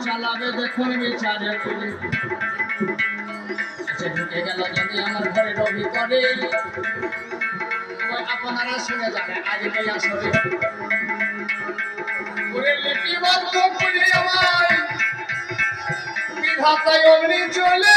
চালাবে দেখুন বিচারে করে ঢুকে গেল যদি আমার ঘরের ভিতরে আপনারা শুনে যাবে আগে আসবে লিপিবদ্ধ করে আমার বিধাতায় অগ্নি চলে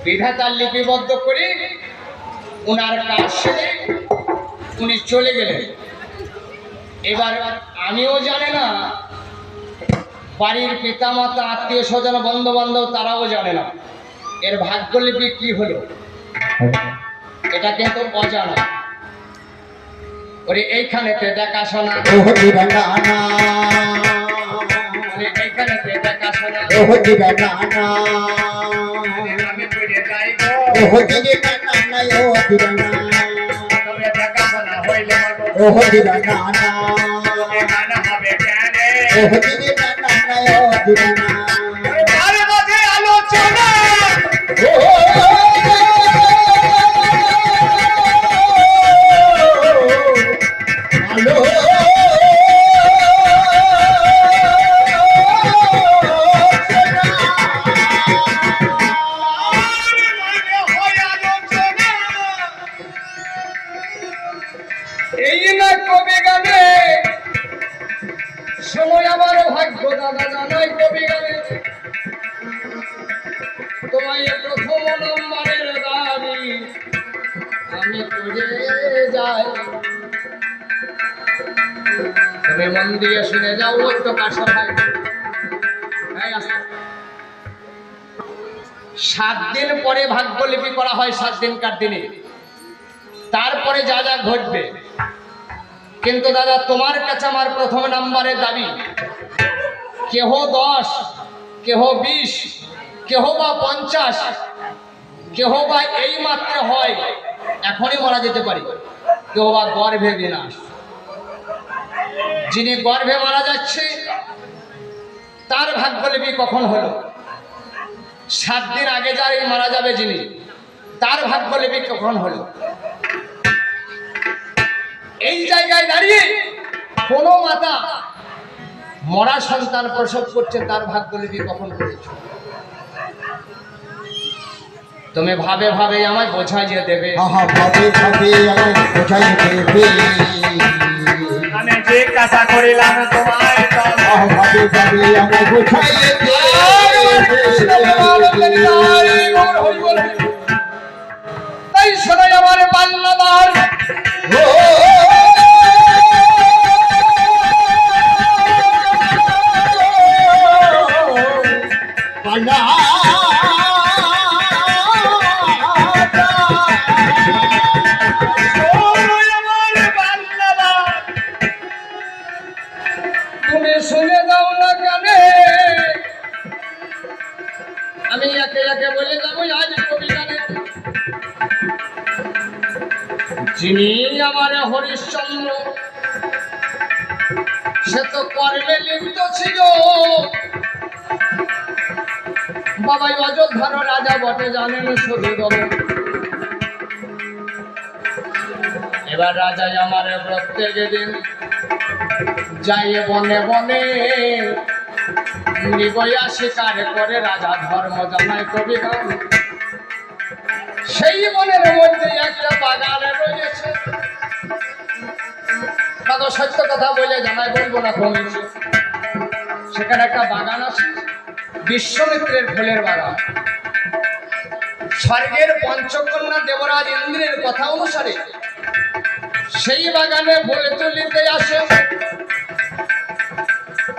বিধাতার লিপিবদ্ধ করে ওনার কাজ সেরে উনি চলে গেলেন। এবার আমিও জানি না, বাড়ির পিতামাতা আত্মীয় স্বজন বন্ধু বান্ধব তারাও জানে না এর ভাগ্যলিপি কি হলো, এটা কিন্তু অজানা। ওরে এইখানেতে দেখাশোনা, এইখানেতে দেখাশোনা আলোচনা এই না কবি গানে সময় আমার ভাগ্য দাদা জানাই কবি গানে তোমায় প্রথম নম্বরের দাবি আমি করে যাই। তুমি মন দিয়ে শুনে যাও, ওই তো কাশা ভাই 7 দিন পরে ভাগ্যলিপি করা হয়, 7 দিনকার দিনে, তারপরে যা যা ঘটবে। কিন্তু দাদা তোমার কাছে আমার প্রথম নাম্বারের দাবি, কেহ 10, কেহ 20, কেহ বা 50, কেহ বা এই মাত্র হয় এখনই মারা যেতে পারে, কেহ বা গর্ভে বিনাশ। যিনি গর্ভে মারা যাচ্ছে তার ভাগ্যলিপি কখন হলো? 7 দিন আগে যাই মারা যাবে যিনি, তার ভাগ্যলিপি কখন হলো? এই জায়গায় দাঁড়িয়ে কোনো মাতা মরা সন্তান প্রসব করছে, তার ভাগ্যলিপি কখন করেছে? তুমি ভাবে ভাবে আমায় বোঝাইয়ে দেবে, ভাবে ভাবে আমায় বোঝাইয়ে দেবে, আমি যে কাজটা করিলাম তোমায় ভাবে ভাবে আমায় বোঝাইয়ে দেবে। তাই শোনাই আমার বাল্যদার তুমি শুনে দাও না কানে, আমি একে একে বলে যাবো আজ কবি গানে। যিনি আমার হরিশ্চন্দ্র সে তো কর্মে লিপ্ত ছিল, বাবাই অযোধ্যার রাজা বটে জানেন শুধু দল। এবার রাজাই আমার প্রত্যেক দিন যাই বনে বনে নিবয়া শিকার করে, রাজা ধর্ম জানায় কবি গান। সেই বনের মধ্যে একটা বাগানে রয়েছে, দাদা সত্য কথা বলে জানাই বলবো না কমেছে, সেখানে একটা বাগান আছে, বিশ্বমিত্রের ফুলের বাগান। স্বর্গের পঞ্চকন্যা দেবরাজ ইন্দ্রের কথা অনুসারে সেই বাগানে ফুলে তুলিতে আসে,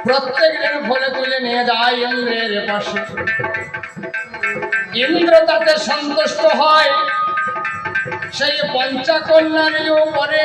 প্রত্যেক দিন ফুলে তুলে নিয়ে যায় ইন্দ্রের পাশে। ইন্দ্র তাতে সন্তুষ্ট হয়, সেই পঞ্চকন্যার উপরে